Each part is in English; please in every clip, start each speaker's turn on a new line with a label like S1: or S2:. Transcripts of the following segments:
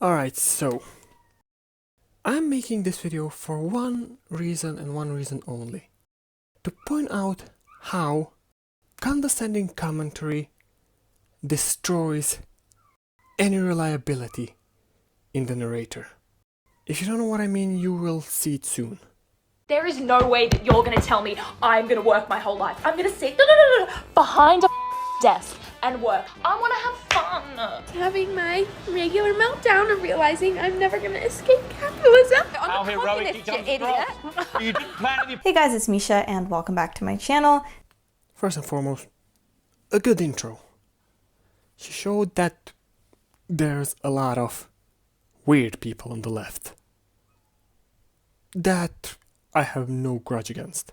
S1: Alright, so I'm making this video for one reason and one reason only. To point out how condescending commentary destroys any reliability in the narrator. If you don't know what I mean, you will see it soon.
S2: There is no way that you're gonna tell me I'm gonna work my whole life. I'm gonna sit behind a desk and work. I wanna have fun.
S3: Having my regular meltdown and realizing I'm never gonna escape capitalism.
S4: How heroic you idiot. You didn't plan any.
S5: Hey guys, it's Misha and welcome back to my channel.
S1: First and foremost, a good intro. She showed that there's a lot of weird people on the left. That I have no grudge against.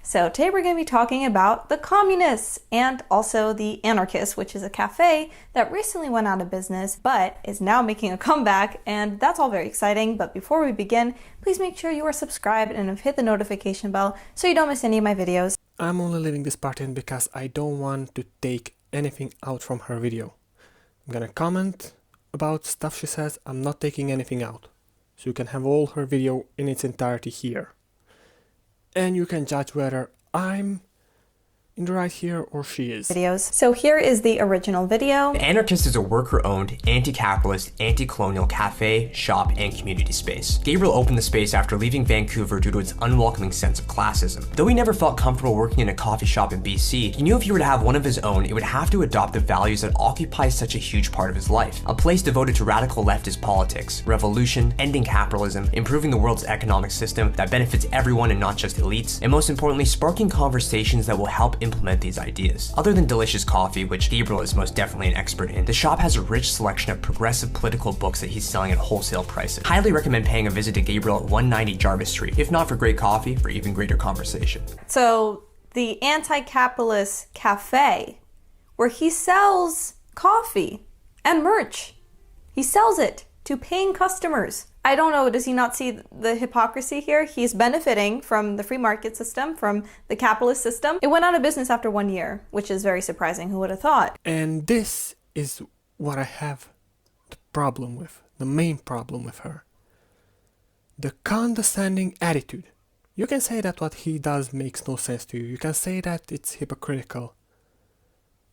S5: So today we're going to be talking about the communists and also the anarchists, which is a cafe that recently went out of business but is now making a comeback, and that's all very exciting. But before we begin, please make sure you are subscribed and have hit the notification bell so you don't miss any of my videos.
S1: I'm only leaving this part in because I don't want to take anything out from her video. I'm gonna comment about stuff she says. I'm not taking anything out. So you can have all her video in its entirety here. And you can judge whether I'm in the right here or she is.
S5: So here is the original video.
S6: The Anarchist is a worker-owned, anti-capitalist, anti-colonial cafe, shop, and community space. Gabriel opened the space after leaving Vancouver due to its unwelcoming sense of classism. Though he never felt comfortable working in a coffee shop in BC, he knew if he were to have one of his own, it would have to adopt the values that occupy such a huge part of his life. A place devoted to radical leftist politics, revolution, ending capitalism, improving the world's economic system that benefits everyone and not just elites, and most importantly, sparking conversations that will help implement these ideas. Other than delicious coffee, which Gabriel is most definitely an expert in, the shop has a rich selection of progressive political books that he's selling at wholesale prices. Highly recommend paying a visit to Gabriel at 190 Jarvis Street, if not for great coffee, for even greater conversation.
S5: So the anti-capitalist cafe, where he sells coffee and merch. He sells it to paying customers. I don't know, does he not see the hypocrisy here? He's benefiting from the free market system, from the capitalist system. It went out of business after 1 year, which is very surprising. Who would have thought?
S1: And this is what I have the problem with, the main problem with her. The condescending attitude. You can say that what he does makes no sense to you. You can say that it's hypocritical.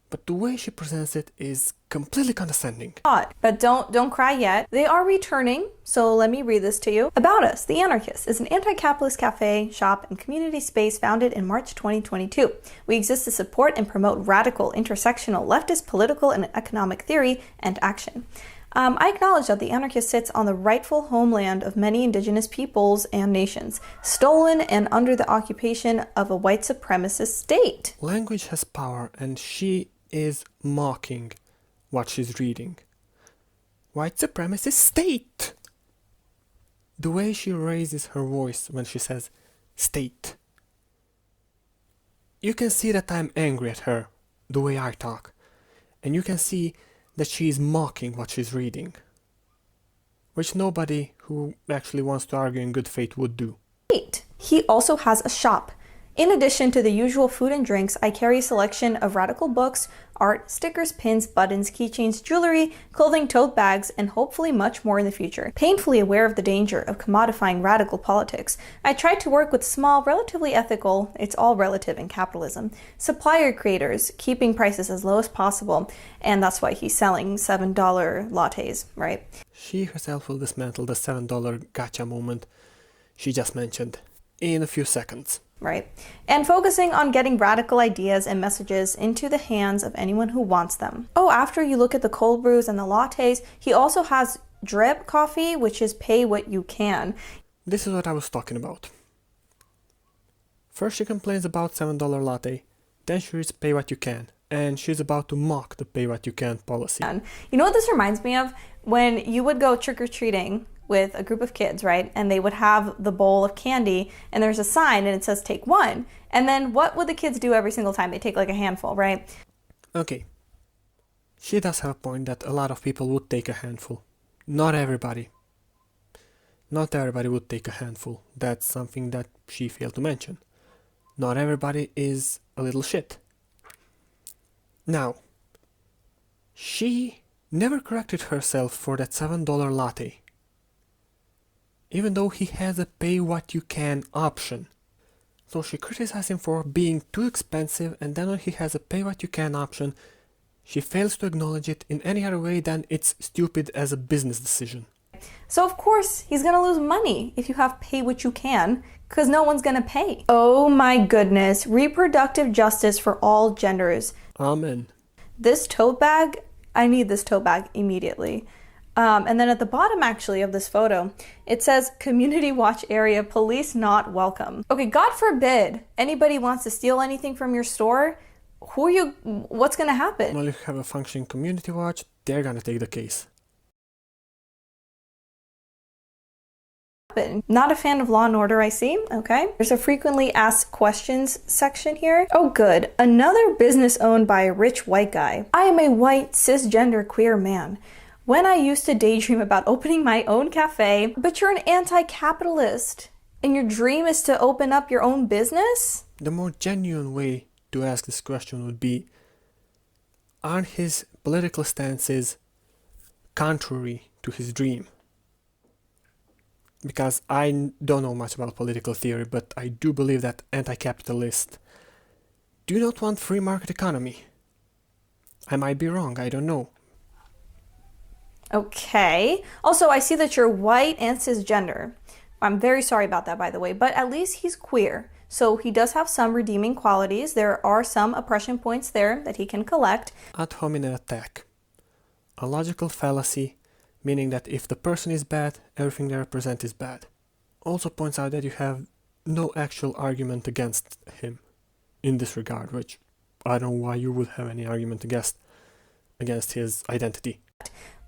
S1: But the way she presents it is completely condescending.
S5: But don't cry yet. They are returning, so let me read this to you. About Us, The Anarchist is an anti-capitalist cafe, shop, and community space founded in March 2022. We exist to support and promote radical, intersectional, leftist political and economic theory and action. I acknowledge that the Anarchist sits on the rightful homeland of many indigenous peoples and nations, stolen and under the occupation of a white supremacist state.
S1: Language has power, and she is mocking what she's reading. White supremacist state! The way she raises her voice when she says state. You can see that I'm angry at her, the way I talk. And you can see that she is mocking what she's reading. Which nobody who actually wants to argue in good faith would do.
S5: He also has a shop. In addition to the usual food and drinks, I carry a selection of radical books, art, stickers, pins, buttons, keychains, jewelry, clothing, tote bags, and hopefully much more in the future. Painfully aware of the danger of commodifying radical politics, I try to work with small, relatively ethical, it's all relative in capitalism, supplier creators, keeping prices as low as possible, and that's why he's selling $7 lattes, right?
S1: She herself will dismantle the $7 gotcha moment she just mentioned in a few seconds.
S5: Right? And focusing on getting radical ideas and messages into the hands of anyone who wants them. Oh, after you look at the cold brews and the lattes, he also has drip coffee, which is pay what you can.
S1: This is what I was talking about. First she complains about $7 latte, then she reads pay what you can, and she's about to mock the pay what you can policy.
S5: You know what this reminds me of? When you would go trick-or-treating with a group of kids, right? And they would have the bowl of candy and there's a sign and it says take one. And then what would the kids do every single time? They take like a handful, right?
S1: Okay. She does have a point that a lot of people would take a handful. Not everybody. Not everybody would take a handful. That's something that she failed to mention. Not everybody is a little shit. Now, she never corrected herself for that $7 latte, even though he has a pay what you can option. So she criticized him for being too expensive, and then when he has a pay what you can option, she fails to acknowledge it in any other way than it's stupid as a business decision.
S5: So of course he's gonna lose money if you have pay what you can, because no one's gonna pay. Oh my goodness, reproductive justice for all genders.
S1: Amen.
S5: This tote bag, I need this tote bag immediately. And then at the bottom actually of this photo, it says community watch area, police not welcome. Okay, God forbid anybody wants to steal anything from your store. What's gonna happen?
S1: Well, if you have a functioning community watch, they're gonna take the case.
S5: Not a fan of Law and Order, I see. Okay. There's a frequently asked questions section here. Oh, good. Another business owned by a rich white guy. I am a white, cisgender, queer man. When I used to daydream about opening my own cafe, but you're an anti-capitalist, and your dream is to open up your own business?
S1: The more genuine way to ask this question would be, are his political stances contrary to his dream? Because I don't know much about political theory, but I do believe that anti-capitalists do not want free market economy. I might be wrong, I don't know.
S5: Okay. Also, I see that you're white and cisgender. I'm very sorry about that, by the way, but at least he's queer. So he does have some redeeming qualities. There are some oppression points there that he can collect.
S1: Ad hominem attack. A logical fallacy, meaning that if the person is bad, everything they represent is bad. Also points out that you have no actual argument against him in this regard, which I don't know why you would have any argument against his identity.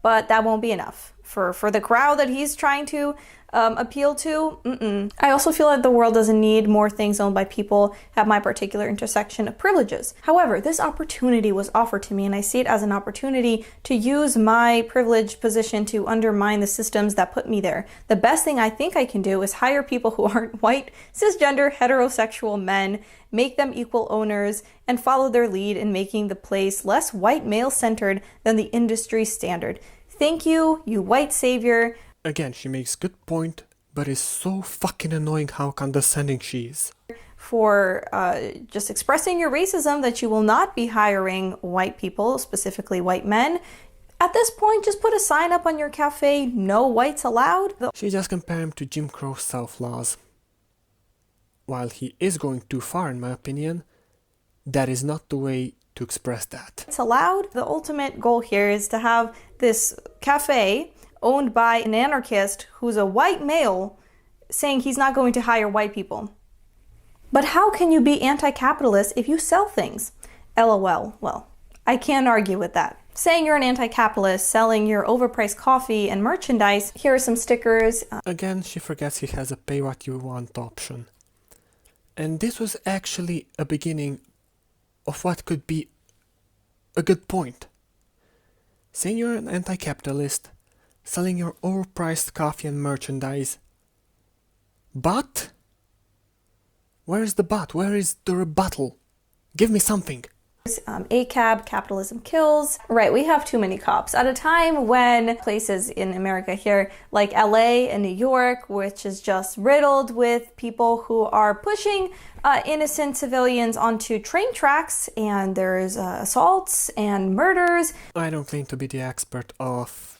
S5: But that won't be enough for the crowd that he's trying to appeal to. I also feel like the world doesn't need more things owned by people at my particular intersection of privileges. However, this opportunity was offered to me, and I see it as an opportunity to use my privileged position to undermine the systems that put me there. The best thing I think I can do is hire people who aren't white, cisgender, heterosexual men, make them equal owners, and follow their lead in making the place less white male-centered than the industry standard. Thank you, you white savior.
S1: Again, she makes good point, but it's so fucking annoying how condescending she is.
S5: For just expressing your racism that you will not be hiring white people, specifically white men. At this point, just put a sign up on your cafe, no whites allowed.
S1: She just compared him to Jim Crow South laws. While he is going too far, in my opinion, that is not the way to express that.
S5: It's allowed. The ultimate goal here is to have this cafe owned by an anarchist who's a white male saying he's not going to hire white people. But how can you be anti-capitalist if you sell things? LOL. Well, I can't argue with that. Saying you're an anti-capitalist, selling your overpriced coffee and merchandise. Here are some stickers.
S1: Again, she forgets he has a pay what you want option. And this was actually a beginning of what could be a good point. Saying you're an anti-capitalist, selling your overpriced coffee and merchandise. But? Where is the but? Where is the rebuttal? Give me something.
S5: ACAB, capitalism kills. Right, we have too many cops. At a time when places in America here, like LA and New York, which is just riddled with people who are pushing innocent civilians onto train tracks, and there's assaults and murders.
S1: I don't claim to be the expert of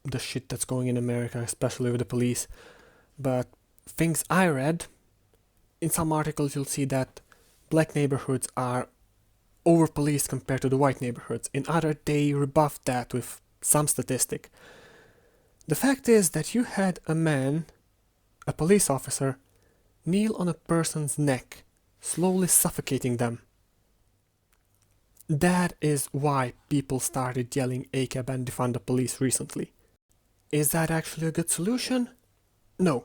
S1: the shit that's going in America, especially with the police, but things I read, in some articles you'll see that black neighborhoods are over-policed compared to the white neighborhoods. In other, they rebuffed that with some statistic. The fact is that you had a man, a police officer, kneel on a person's neck, slowly suffocating them. That is why people started yelling ACAB and defund the police recently. Is that actually a good solution? No.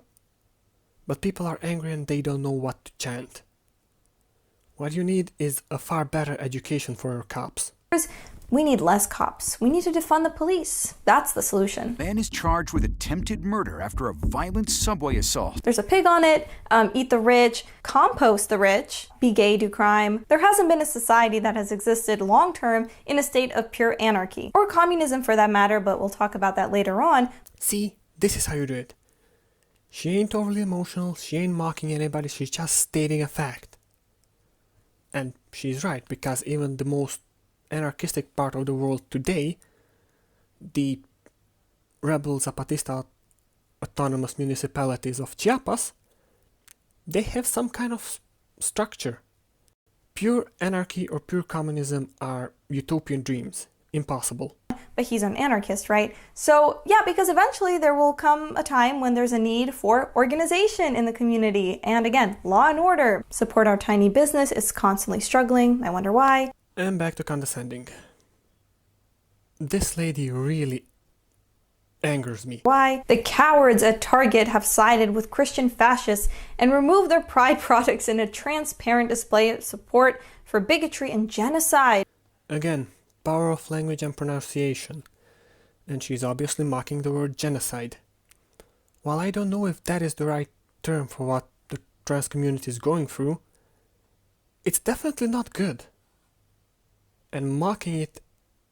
S1: But people are angry and they don't know what to chant. What you need is a far better education for your cops.
S5: We need less cops. We need to defund the police. That's the solution.
S7: Man is charged with attempted murder after a violent subway assault.
S5: There's a pig on it, eat the rich, compost the rich, be gay, do crime. There hasn't been a society that has existed long-term in a state of pure anarchy. Or communism for that matter, but we'll talk about that later on.
S1: See, this is how you do it. She ain't overly emotional, she ain't mocking anybody, she's just stating a fact. And she's right, because even the most anarchistic part of the world today, the rebel Zapatista autonomous municipalities of Chiapas, they have some kind of structure. Pure anarchy or pure communism are utopian dreams. Impossible.
S5: But he's an anarchist, right? So yeah, because eventually there will come a time when there's a need for organization in the community. And again, law and order. Support our tiny business is constantly struggling. I wonder why.
S1: And back to condescending. This lady really angers me.
S5: Why? The cowards at Target have sided with Christian fascists and removed their pride products in a transparent display of support for bigotry and genocide.
S1: Again, power of language and pronunciation. And she's obviously mocking the word genocide. While I don't know if that is the right term for what the trans community is going through, it's definitely not good. And mocking it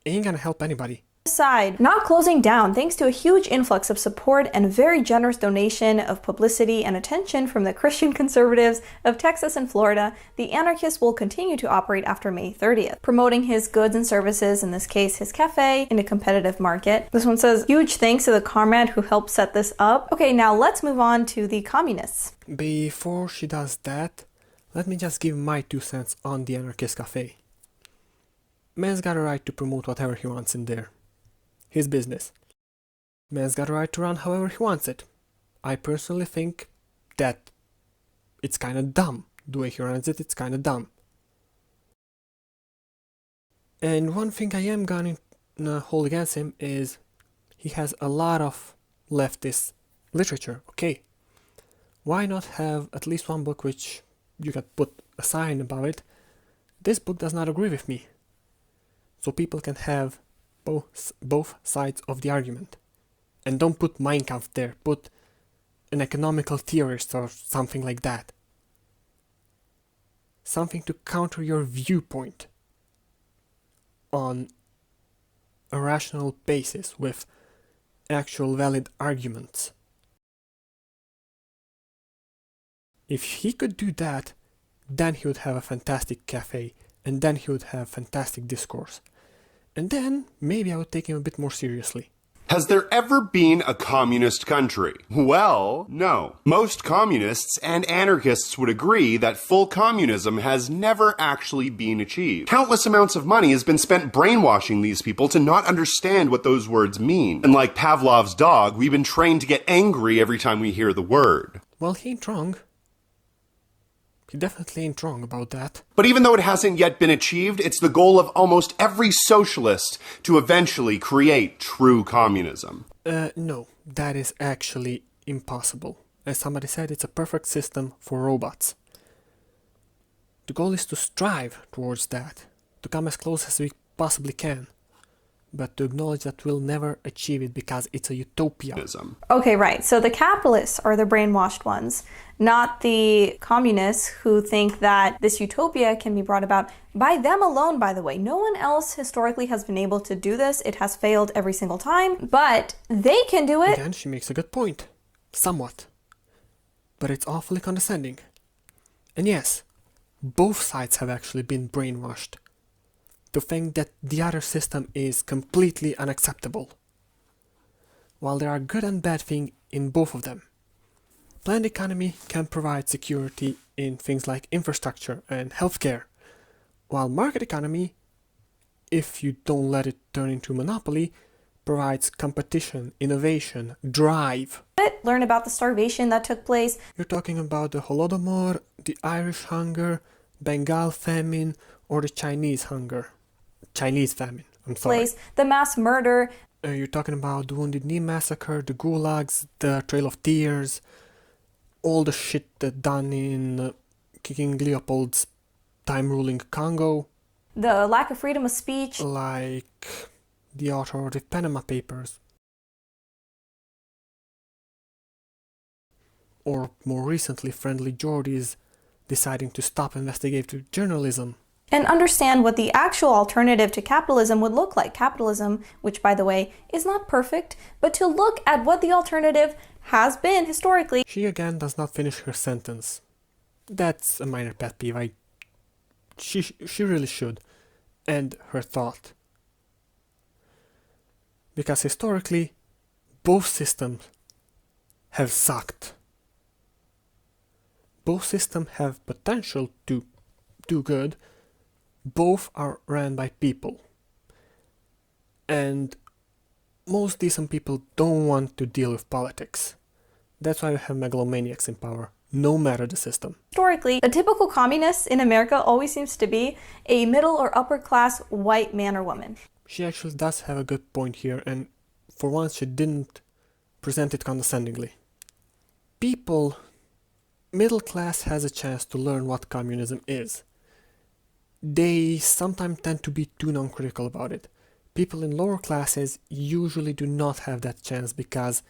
S1: ain't gonna help anybody.
S5: Side, not closing down thanks to a huge influx of support and a very generous donation of publicity and attention from the Christian conservatives of Texas and Florida. The anarchist will continue to operate after May 30th, promoting his goods and services, in this case his cafe, in a competitive market. This one says, huge thanks to the comrade who helped set this up. Okay, now let's move on to the communists.
S1: Before she does that, let me just give my 2 cents on the anarchist cafe. Man's got a right to promote whatever he wants in there. His business. Man's got a right to run however he wants it. I personally think that it's kinda dumb. The way he runs it, it's kinda dumb. And one thing I am gonna hold against him is he has a lot of leftist literature. Okay, why not have at least one book which you can put a sign above it? This book does not agree with me. So people can have both sides of the argument. And don't put Mein Kampf there, put an economical theorist or something like that. Something to counter your viewpoint on a rational basis with actual valid arguments. If he could do that, then he would have a fantastic cafe, and then he would have fantastic discourse. And then, maybe I would take him a bit more seriously.
S8: Has there ever been a communist country? Well, no. Most communists and anarchists would agree that full communism has never actually been achieved. Countless amounts of money has been spent brainwashing these people to not understand what those words mean. And like Pavlov's dog, we've been trained to get angry every time we hear the word.
S1: Well, he ain't wrong. He definitely ain't wrong about that.
S8: But even though it hasn't yet been achieved, it's the goal of almost every socialist to eventually create true communism.
S1: No, that is actually impossible. As somebody said, it's a perfect system for robots. The goal is to strive towards that, to come as close as we possibly can, but to acknowledge that we'll never achieve it because it's a utopia.
S5: Okay, right. So the capitalists are the brainwashed ones, not the communists who think that this utopia can be brought about by them alone, by the way. No one else historically has been able to do this. It has failed every single time, but they can do it.
S1: Again, she makes a good point. Somewhat. But it's awfully condescending. And yes, both sides have actually been brainwashed to think that the other system is completely unacceptable. While there are good and bad things in both of them. Planned economy can provide security in things like infrastructure and healthcare, while market economy, if you don't let it turn into a monopoly, provides competition, innovation, drive.
S5: Learn about the starvation that took place.
S1: You're talking about the Holodomor, the Irish hunger, Bengal famine, or the Chinese hunger. Chinese famine, I'm sorry.
S5: The mass murder.
S1: You're talking about the Wounded Knee Massacre, the Gulags, the Trail of Tears, all the shit that done in King Leopold's time ruling Congo.
S5: the lack of freedom of speech,
S1: like the author of the Panama Papers, or more recently Friendly Jordies deciding to stop investigative journalism.
S5: and understand what the actual alternative to capitalism would look like. Capitalism, which by the way, is not perfect, but to look at what the alternative has been historically.
S1: She again does not finish her sentence. That's a minor pet peeve. She really should end her thought. Because historically, both systems have sucked. Both systems have potential to do good. Both are ran by people. And most decent people don't want to deal with politics. That's why we have megalomaniacs in power, no matter the system.
S5: Historically, the typical communist in America always seems to be a middle or upper class white man or woman.
S1: She actually does have a good point here, and for once she didn't present it condescendingly. People, middle class has a chance to learn what communism is. They sometimes tend to be too non-critical about it. People in lower classes usually do not have that chance because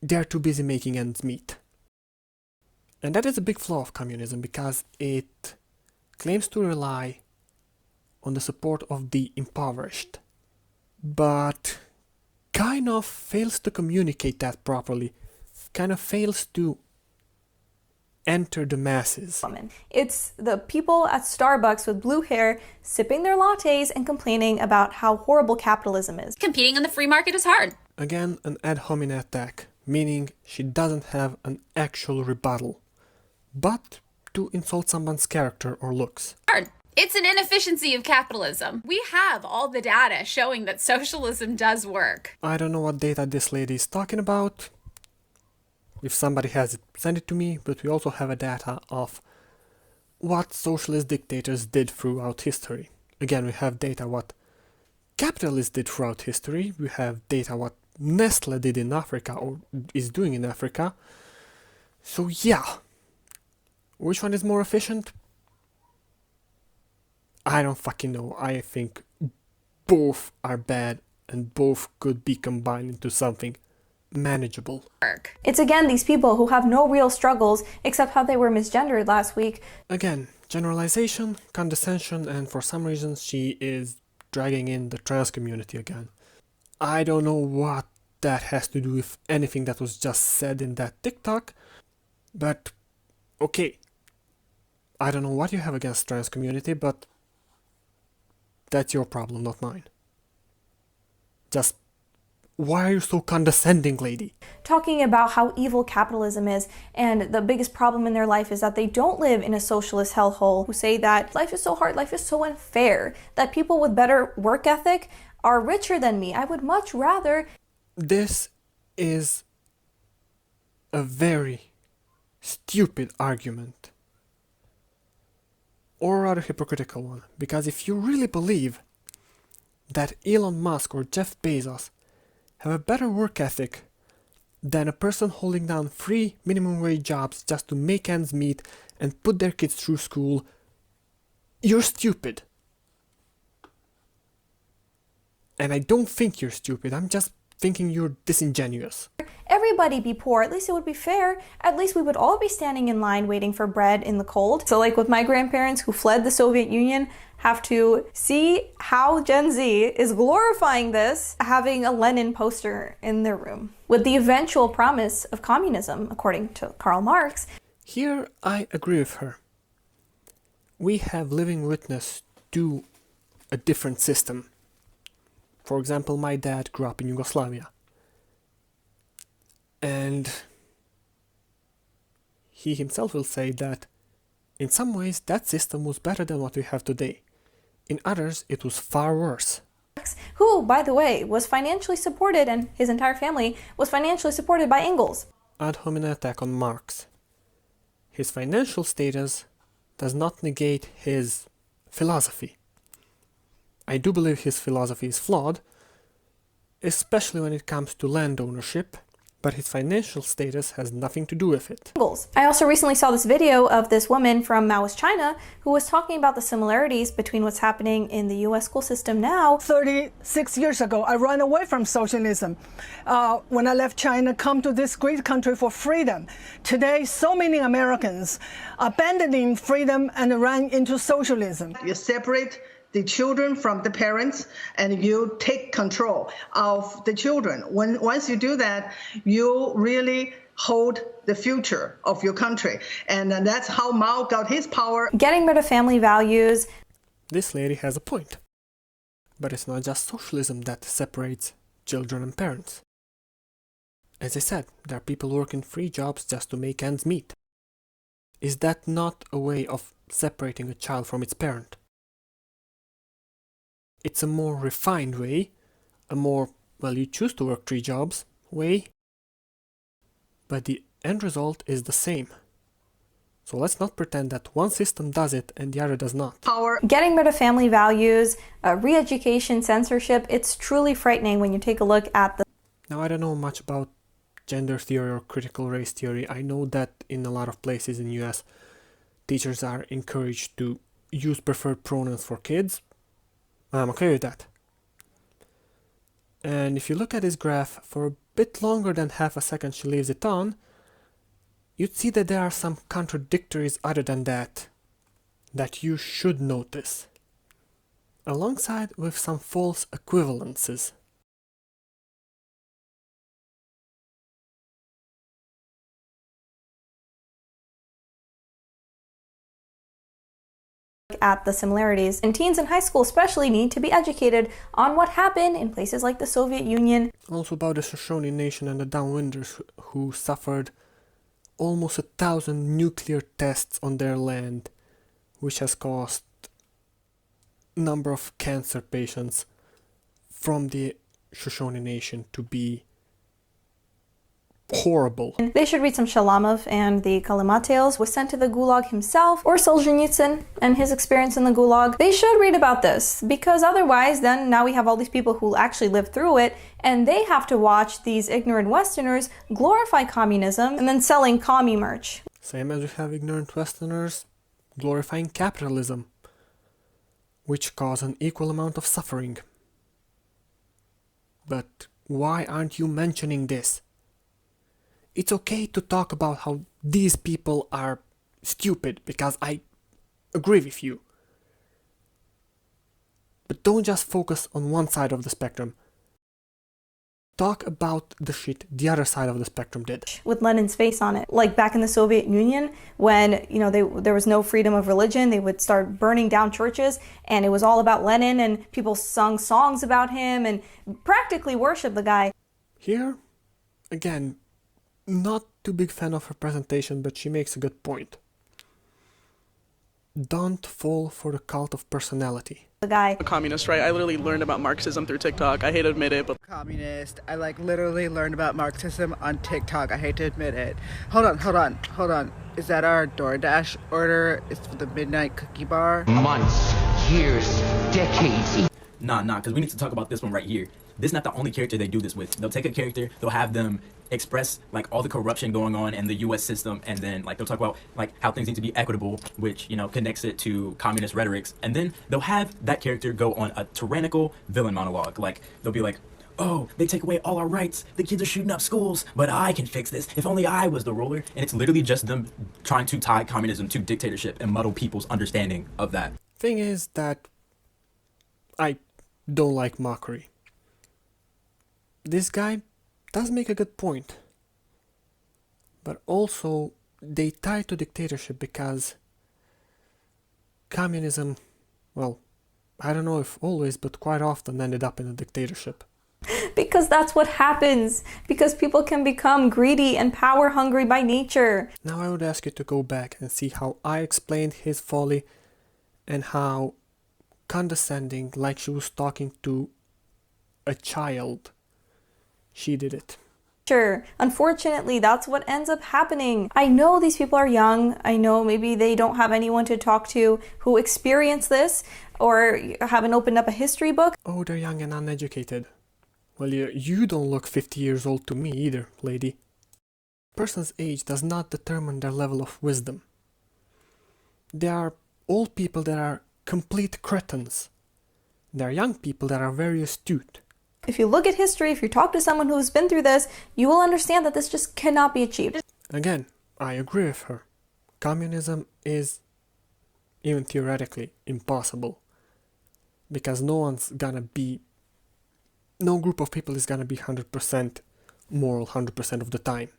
S1: they're too busy making ends meet. And that is a big flaw of communism because it claims to rely on the support of the impoverished, but kind of fails to communicate that properly, kind of fails to enter the masses.
S5: It's the people at Starbucks with blue hair sipping their lattes and complaining about how horrible capitalism is.
S9: Competing on the free market is hard.
S1: Again, an ad hominem attack, meaning she doesn't have an actual rebuttal, but to insult someone's character or looks.
S9: Hard. It's an inefficiency of capitalism. We have all the data showing that socialism does work.
S1: I don't know what data this lady is talking about. If somebody has it, send it to me, but we also have a data of what socialist dictators did throughout history. Again, we have data what capitalists did throughout history. We have data what Nestle did in Africa or is doing in Africa. So yeah, which one is more efficient? I don't fucking know. I think both are bad and both could be combined into something manageable.
S5: It's again these people who have no real struggles except how they were misgendered last week.
S1: Again, generalization, condescension, and for some reason she is dragging in the trans community again. I don't know what that has to do with anything that was just said in that TikTok, but okay. I don't know what you have against trans community, but that's your problem, not mine. Just why are you so condescending, lady?
S5: Talking about how evil capitalism is, and the biggest problem in their life is that they don't live in a socialist hellhole, who say that life is so hard, life is so unfair, that people with better work ethic are richer than me. I would much rather...
S1: This is a very stupid argument. Or rather hypocritical one, because if you really believe that Elon Musk or Jeff Bezos have a better work ethic than a person holding down 3 minimum wage jobs just to make ends meet and put their kids through school, you're stupid. And I don't think you're stupid, I'm just thinking you're disingenuous.
S5: Everybody be poor, at least it would be fair. At least we would all be standing in line waiting for bread in the cold. So like with my grandparents who fled the Soviet Union, have to see how Gen Z is glorifying this, having a Lenin poster in their room, with the eventual promise of communism, according to Karl Marx.
S1: Here I agree with her. We have living witness to a different system. For example, my dad grew up in Yugoslavia. And he himself will say that in some ways that system was better than what we have today. In others, it was far worse.
S5: Who, by the way, was financially supported, and his entire family was financially supported by Engels.
S1: Ad hominem attack on Marx. His financial status does not negate his philosophy. I do believe his philosophy is flawed, especially when it comes to land ownership, but his financial status has nothing to do with it.
S5: I also recently saw this video of this woman from Maoist China who was talking about the similarities between what's happening in the US school system now.
S10: 36 years ago, I ran away from socialism. When I left China, come to this great country for freedom. Today, so many Americans abandoning freedom and ran into socialism. You separate the children from the parents, and you take control of the children. Once you do that, you really hold the future of your country. And that's how Mao got his power.
S5: Getting rid of family values.
S1: This lady has a point. But it's not just socialism that separates children and parents. As I said, there are people working 3 jobs just to make ends meet. Is that not a way of separating a child from its parent? It's a more refined way, a more, well, you choose to work 3 jobs way, but the end result is the same. So let's not pretend that one system does it and the other does not.
S5: Getting rid of family values, re-education, censorship, it's truly frightening when you take a look at the...
S1: Now, I don't know much about gender theory or critical race theory. I know that in a lot of places in the US, teachers are encouraged to use preferred pronouns for kids. I'm okay with that. And if you look at this graph for a bit longer than half a second she leaves it on, you'd see that there are some contradictories other than that you should notice, alongside with some false equivalences.
S5: At the similarities, and teens in high school especially need to be educated on what happened in places like the Soviet Union.
S1: Also about the Shoshone Nation and the Downwinders who suffered almost 1,000 nuclear tests on their land, which has caused a number of cancer patients from the Shoshone Nation to be horrible.
S5: They should read some Shalamov and the Kalima Tales, was sent to the Gulag himself, or Solzhenitsyn and his experience in the Gulag. They should read about this, because otherwise then now we have all these people who actually lived through it, and they have to watch these ignorant Westerners glorify communism and then selling commie merch.
S1: Same as we have ignorant Westerners glorifying capitalism, which cause an equal amount of suffering. But why aren't you mentioning this? It's okay to talk about how these people are stupid, because I agree with you. But don't just focus on one side of the spectrum. Talk about the shit the other side of the spectrum did.
S5: With Lenin's face on it. Like back in the Soviet Union, when there was no freedom of religion, they would start burning down churches, and it was all about Lenin, and people sung songs about him and practically worshiped the guy.
S1: Here, again, not too big fan of her presentation, but she makes a good point. Don't fall for the cult of personality.
S5: The guy.
S11: A communist, right? I literally learned about Marxism through TikTok. I hate to admit it, but...
S12: Communist. I literally learned about Marxism on TikTok. I hate to admit it. Hold on. Is that our DoorDash order? It's for the midnight cookie bar?
S13: Months, years, decades.
S14: Nah, because we need to talk about this one right here. This is not the only character they do this with. They'll take a character, they'll have them express like all the corruption going on in the US system, and then like they'll talk about like how things need to be equitable, which, you know, connects it to communist rhetorics, and then they'll have that character go on a tyrannical villain monologue. Like they'll be like, oh, they take away all our rights, the kids are shooting up schools, but I can fix this, if only I was the ruler. And it's literally just them trying to tie communism to dictatorship and muddle people's understanding of that.
S1: Thing is that I don't like mockery. This guy does make a good point, but also they tie to dictatorship because communism, well, I don't know if always, but quite often ended up in a dictatorship.
S5: Because that's what happens, because people can become greedy and power hungry by nature.
S1: Now I would ask you to go back and see how I explained his folly and how condescending, like she was talking to a child, she did it.
S5: Sure, unfortunately, that's what ends up happening. I know these people are young. I know maybe they don't have anyone to talk to who experienced this or haven't opened up a history book.
S1: Oh, they're young and uneducated. Well, you don't look 50 years old to me either, lady. A person's age does not determine their level of wisdom. There are old people that are complete cretins. There are young people that are very astute.
S5: If you look at history, if you talk to someone who's been through this, you will understand that this just cannot be achieved.
S1: Again, I agree with her. Communism is, even theoretically, impossible. Because no group of people is gonna be 100% moral 100% of the time.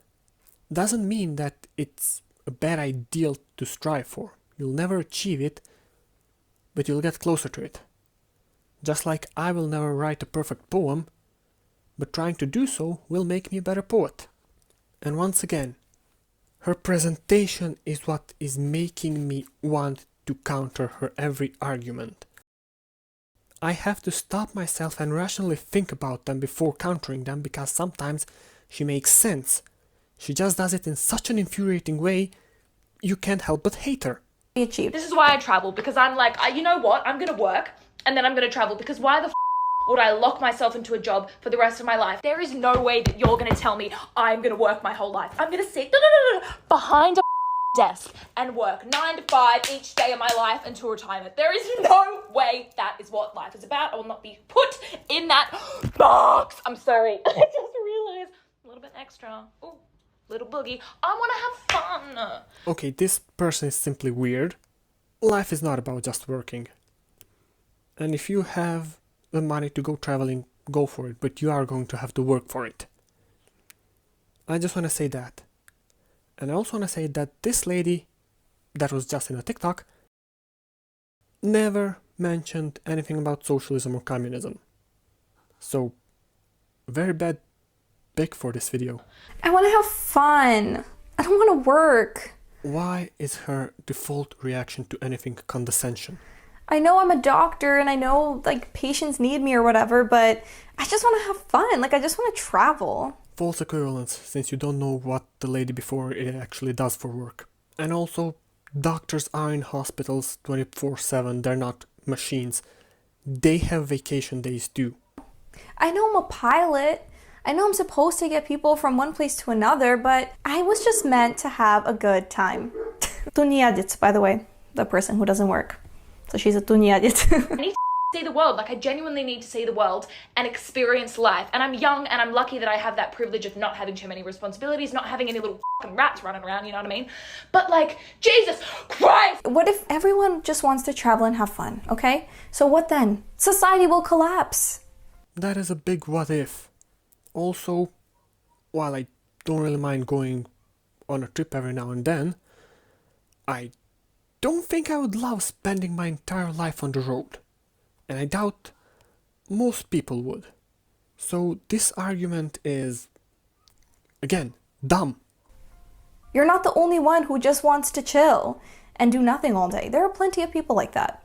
S1: Doesn't mean that it's a bad ideal to strive for. You'll never achieve it, but you'll get closer to it. Just like I will never write a perfect poem, but trying to do so will make me a better poet. And once again, her presentation is what is making me want to counter her every argument. I have to stop myself and rationally think about them before countering them, because sometimes she makes sense. She just does it in such an infuriating way, you can't help but hate her.
S5: Achieved.
S2: This is why I travel, because I'm like, you know what, I'm gonna work and then I'm gonna travel, because why the would I lock myself into a job for the rest of my life? There is no way that you're gonna tell me I'm gonna work my whole life. I'm gonna sit behind a desk and work 9 to 5 each day of my life until retirement. There is no way that is what life is about. I will not be put in that box. I'm sorry. I just realized a little bit extra. Ooh, little boogie. I want to have fun.
S1: Okay, this person is simply weird. Life is not about just working. And if you have the money to go traveling, go for it, but you are going to have to work for it. I just want to say that. And I also want to say that this lady that was just in a TikTok never mentioned anything about socialism or communism. So, very bad pick for this video.
S5: I want to have fun. I don't want to work.
S1: Why is her default reaction to anything condescension?
S5: I know I'm a doctor and I know like patients need me or whatever, but I just want to have fun. Like I just want to travel.
S1: False equivalence, since you don't know what the lady before it actually does for work. And also, doctors are in hospitals 24/7, they're not machines. They have vacation days too.
S5: I know I'm a pilot. I know I'm supposed to get people from one place to another, but I was just meant to have a good time. Tunyadits, by the way, the person who doesn't work. So she's a tunyadit.
S2: I need to see the world. Like I genuinely need to see the world and experience life. And I'm young and I'm lucky that I have that privilege of not having too many responsibilities, not having any little fucking rats running around, you know what I mean? But like, Jesus Christ!
S5: What if everyone just wants to travel and have fun, okay? So what then? Society will collapse.
S1: That is a big what if. Also, while I don't really mind going on a trip every now and then, I don't think I would love spending my entire life on the road. And I doubt most people would. So this argument is, again, dumb.
S5: You're not the only one who just wants to chill and do nothing all day. There are plenty of people like that.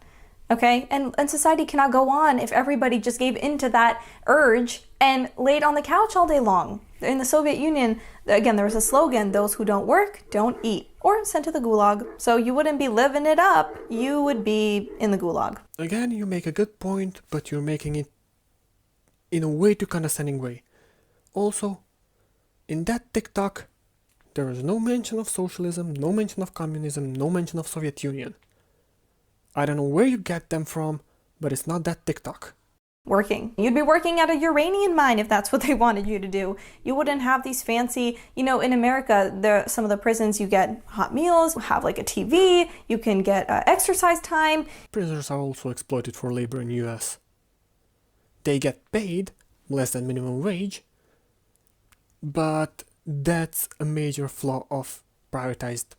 S5: Okay? And society cannot go on if everybody just gave in to that urge and laid on the couch all day long. In the Soviet Union, again, there was a slogan, those who don't work, don't eat, or sent to the gulag. So you wouldn't be living it up, you would be in the gulag.
S1: Again, you make a good point, but you're making it in a way too condescending way. Also, in that TikTok, there is no mention of socialism, no mention of communism, no mention of Soviet Union. I don't know where you get them from, but it's not that TikTok.
S5: Working. You'd be working at a uranium mine if that's what they wanted you to do. You wouldn't have these fancy, in America, some of the prisons you get hot meals, have like a TV, you can get exercise time.
S1: Prisoners are also exploited for labor in US. They get paid less than minimum wage, but that's a major flaw of privatized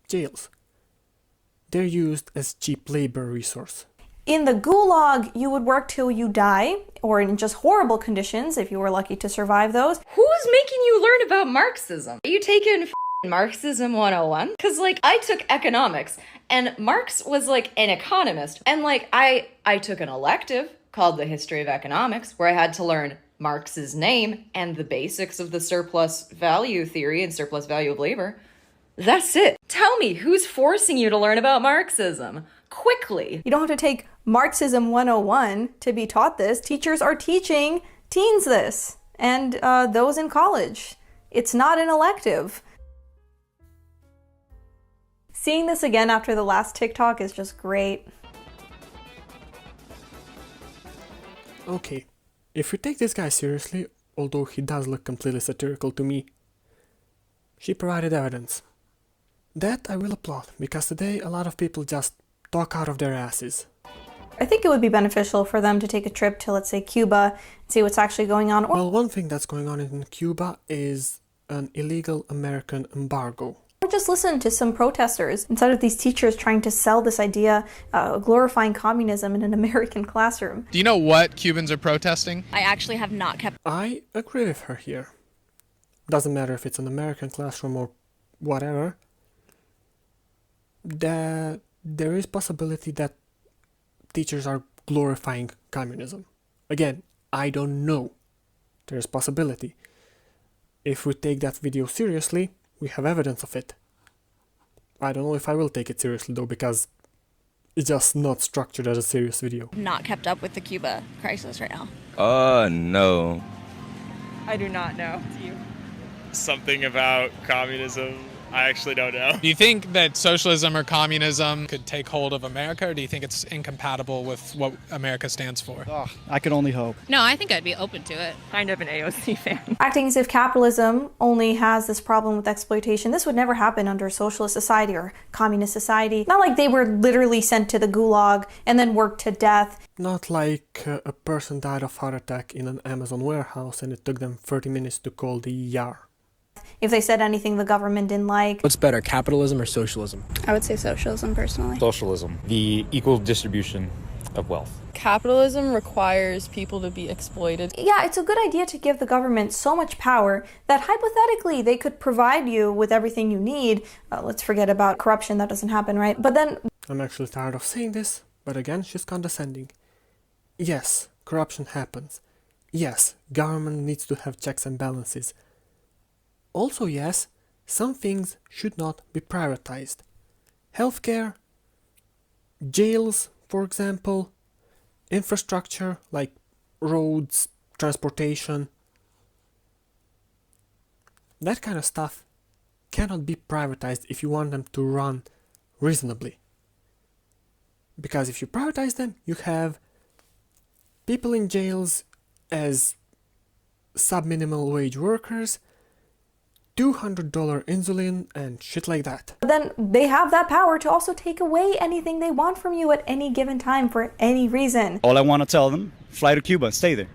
S1: jails. They're used as cheap labor resource.
S5: In the gulag, you would work till you die, or in just horrible conditions if you were lucky to survive those.
S15: Who's making you learn about Marxism? Are you taking Marxism 101? Because, I took economics, and Marx was, an economist. And, I took an elective called the History of Economics, where I had to learn Marx's name and the basics of the surplus value theory and surplus value of labor. That's it. Tell me, who's forcing you to learn about Marxism? Quickly.
S5: You don't have to take Marxism 101 to be taught this. Teachers are teaching teens this, and those in college. It's not an elective. Seeing this again after the last TikTok is just great.
S1: Okay, if we take this guy seriously, although he does look completely satirical to me, she provided evidence. That I will applaud, because today a lot of people just talk out of their asses.
S5: I think it would be beneficial for them to take a trip to, let's say, Cuba, and see what's actually going on.
S1: Well, one thing that's going on in Cuba is an illegal American embargo.
S5: Or just listen to some protesters instead of these teachers trying to sell this idea, glorifying communism in an American classroom.
S16: Do you know what Cubans are protesting?
S17: I actually have not kept...
S1: I agree with her here. Doesn't matter if it's an American classroom or whatever. There is possibility that teachers are glorifying communism. Again, I don't know. There is possibility. If we take that video seriously, we have evidence of it. I don't know if I will take it seriously though, because it's just not structured as a serious video.
S17: Not kept up with the Cuba crisis right now.
S18: No.
S19: I do not know. Do you?
S20: Something about communism. I actually don't know.
S16: Do you think that socialism or communism could take hold of America, or do you think it's incompatible with what America stands for?
S21: I can only hope.
S17: No, I think I'd be open to it.
S19: Kind of an AOC fan.
S5: Acting as if capitalism only has this problem with exploitation, this would never happen under a socialist society or communist society. Not like they were literally sent to the gulag and then worked to death.
S1: Not like a person died of heart attack in an Amazon warehouse and it took them 30 minutes to call the ER.
S5: If they said anything the government didn't like.
S22: What's better, capitalism or socialism?
S3: I would say socialism personally.
S23: Socialism, the equal distribution of wealth.
S24: Capitalism requires people to be exploited.
S5: Yeah, it's a good idea to give the government so much power that hypothetically they could provide you with everything you need. Let's forget about corruption, that doesn't happen, right? But then...
S1: I'm actually tired of saying this, but again, she's condescending. Yes, corruption happens. Yes, government needs to have checks and balances. Also, yes, some things should not be privatized. Healthcare, jails, for example, infrastructure like roads, transportation. That kind of stuff cannot be privatized if you want them to run reasonably. Because if you privatize them, you have people in jails as sub-minimal wage workers, $200 insulin and shit like that.
S5: But then they have that power to also take away anything they want from you at any given time for any reason.
S21: All I want to tell them, fly to Cuba, stay there.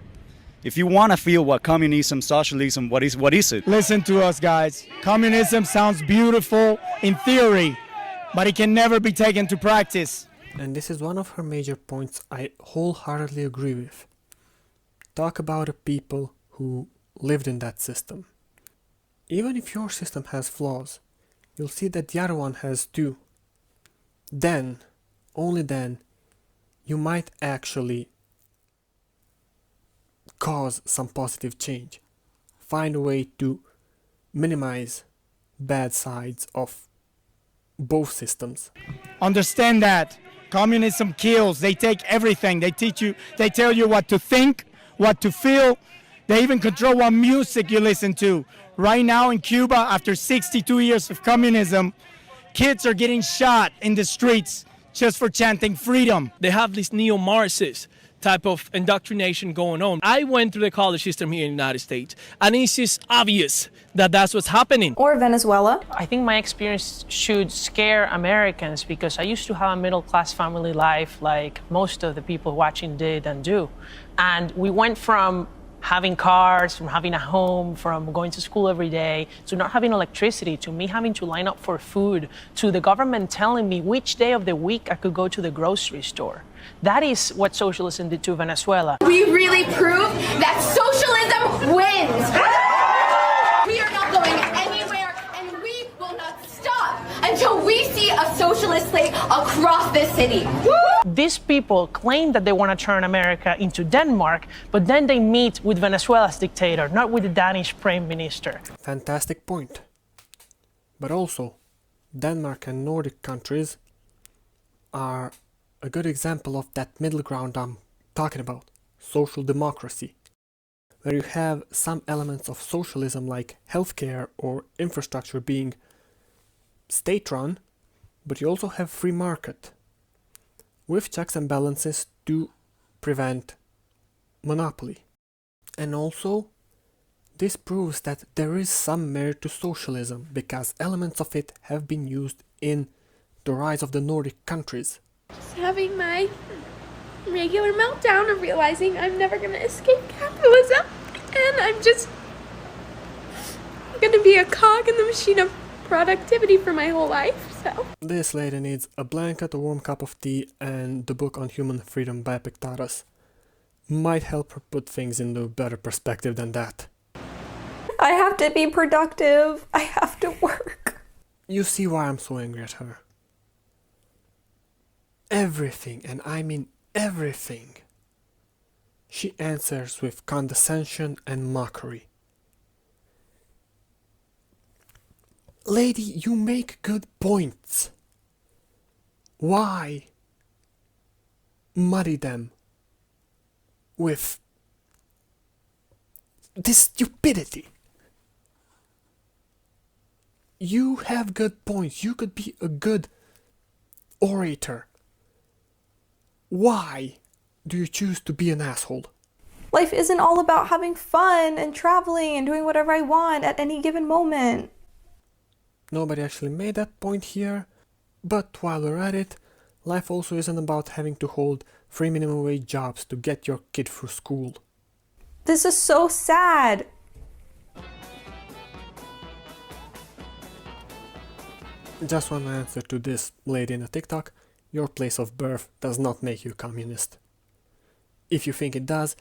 S21: If you want to feel what communism, socialism, what is it?
S25: Listen to us, guys. Communism sounds beautiful in theory, but it can never be taken to practice.
S1: And this is one of her major points I wholeheartedly agree with. Talk about the people who lived in that system. Even if your system has flaws, you'll see that the other one has too. Then, only then, you might actually cause some positive change. Find a way to minimize bad sides of both systems.
S25: Understand that. Communism kills. They take everything. They tell you what to think, what to feel. They even control what music you listen to. Right now in Cuba, after 62 years of communism, kids are getting shot in the streets just for chanting freedom.
S26: They have this neo-Marxist type of indoctrination going on. I went through the college system here in the United States, and it's just obvious that that's what's happening.
S5: Or Venezuela.
S27: I think my experience should scare Americans because I used to have a middle-class family life like most of the people watching did and do. And we went from having cars, from having a home, from going to school every day, to not having electricity, to me having to line up for food, to the government telling me which day of the week I could go to the grocery store. That is what socialism did to Venezuela.
S2: We really prove that socialism wins. We are not going anywhere, and we will not stop until we see a socialist flag across this city.
S27: These people claim that they want to turn America into Denmark, but then they meet with Venezuela's dictator, not with the Danish prime minister.
S1: Fantastic point. But also, Denmark and Nordic countries are a good example of that middle ground I'm talking about, social democracy. where you have some elements of socialism like healthcare or infrastructure being state-run, but you also have free market with checks and balances to prevent monopoly. And also, this proves that there is some merit to socialism because elements of it have been used in the rise of the Nordic countries.
S3: Just having my regular meltdown of realizing I'm never gonna escape capitalism, and I'm just gonna be a cog in the machine of productivity for my whole life, so.
S1: This lady needs a blanket, a warm cup of tea, and the book on human freedom by Tapas. Might help her put things into better perspective than that.
S5: I have to be productive. I have to work.
S1: You see why I'm so angry at her. Everything, and I mean everything, she answers with condescension and mockery. Lady, you make good points. Why muddy them with this stupidity? You have good points. You could be a good orator. Why do you choose to be an asshole?
S5: Life isn't all about having fun and traveling and doing whatever I want at any given moment.
S1: Nobody actually made that point here, but while we're at it, life also isn't about having to hold free minimum wage jobs to get your kid through school.
S5: This is so sad.
S1: Just one answer to this lady in a TikTok: your place of birth does not make you communist. If you think it does,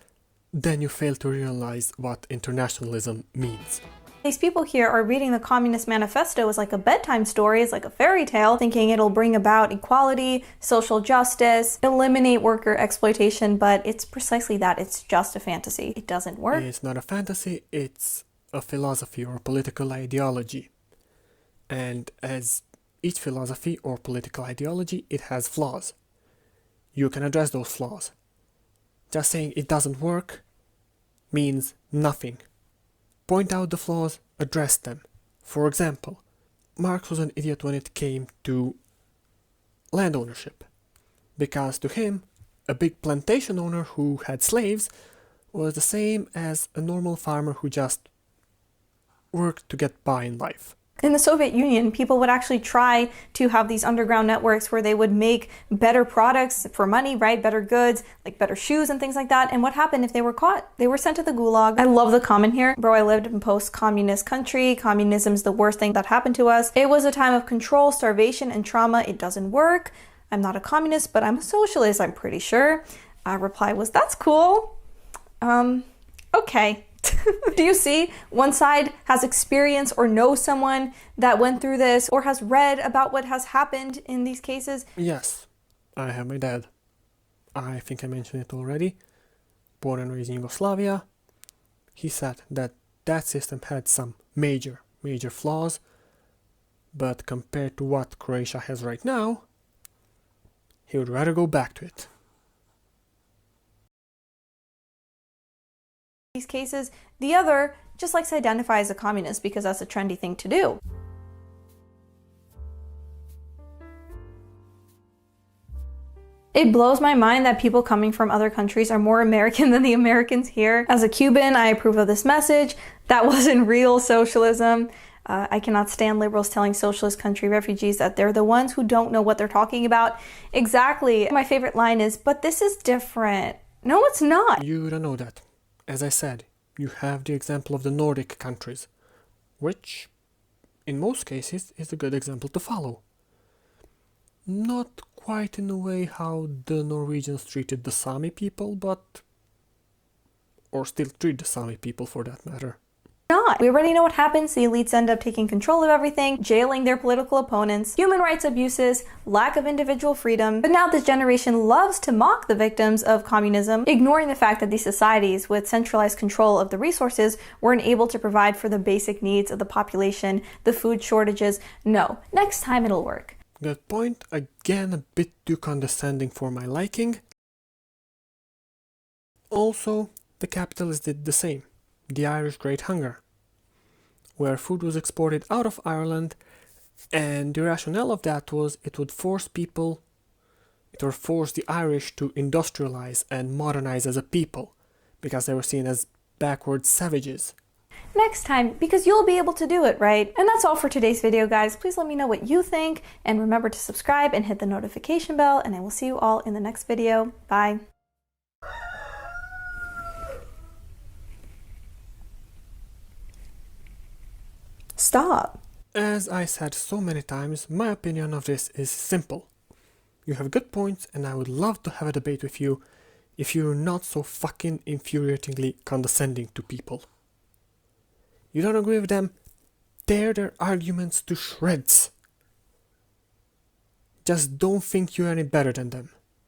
S1: then you fail to realize what internationalism means.
S5: These people here are reading the Communist Manifesto as like a bedtime story, as like a fairy tale, thinking it'll bring about equality, social justice, eliminate worker exploitation, but it's precisely that. It's just a fantasy. It doesn't work.
S1: It's not a fantasy, it's a philosophy or political ideology. And as each philosophy or political ideology, it has flaws. You can address those flaws. Just saying it doesn't work means nothing. Point out the flaws, address them. For example, Marx was an idiot when it came to land ownership, because to him, a big plantation owner who had slaves was the same as a normal farmer who just worked to get by in life.
S5: In the Soviet Union, people would actually try to have these underground networks where they would make better products for money, right? Better goods, like better shoes and things like that. And what happened if they were caught? They were sent to the gulag. I love the comment here. Bro, I lived in a post-communist country. Communism's the worst thing that happened to us. It was a time of control, starvation, and trauma. It doesn't work. I'm not a communist, but I'm a socialist, I'm pretty sure. Our reply was, that's cool. Okay. Do you see? One side has experience or knows someone that went through this or has read about what has happened in these cases.
S1: Yes, I have my dad. I think I mentioned it already. Born and raised in Yugoslavia. He said that that system had some major flaws, but compared to what Croatia has right now, he would rather go back to it.
S5: These cases, the other just likes to identify as a communist because that's a trendy thing to do. It blows my mind that people coming from other countries are more American than the Americans here. As a Cuban, I approve of this message. That wasn't real socialism. I cannot stand liberals telling socialist country refugees that they're the ones who don't know what they're talking about. Exactly. My favorite line is, but this is different. No, it's not.
S1: You don't know that. As I said, you have the example of the Nordic countries, which, in most cases, is a good example to follow. Not quite in a way how the Norwegians treated the Sami people, but... or still treat the Sami people for that matter.
S5: Not. We already know what happens. The elites end up taking control of everything, jailing their political opponents, human rights abuses, lack of individual freedom. But now this generation loves to mock the victims of communism, ignoring the fact that these societies with centralized control of the resources weren't able to provide for the basic needs of the population, the food shortages. No, next time it'll work.
S1: Good point. Again, a bit too condescending for my liking. Also, the capitalists did the same. the Irish Great Hunger, where food was exported out of Ireland, and the rationale of that was it would force the Irish to industrialize and modernize as a people, because they were seen as backward savages.
S5: Next time, because you'll be able to do it, right? And that's all for today's video, guys. Please let me know what you think, and remember to subscribe and hit the notification bell, and I will see you all in the next video. Bye. Stop.
S1: As I said so many times, my opinion of this is simple. You have good points, and I would love to have a debate with you if you're not so fucking infuriatingly condescending to people. You don't agree with them? Tear their arguments to shreds. Just don't think you're any better than them.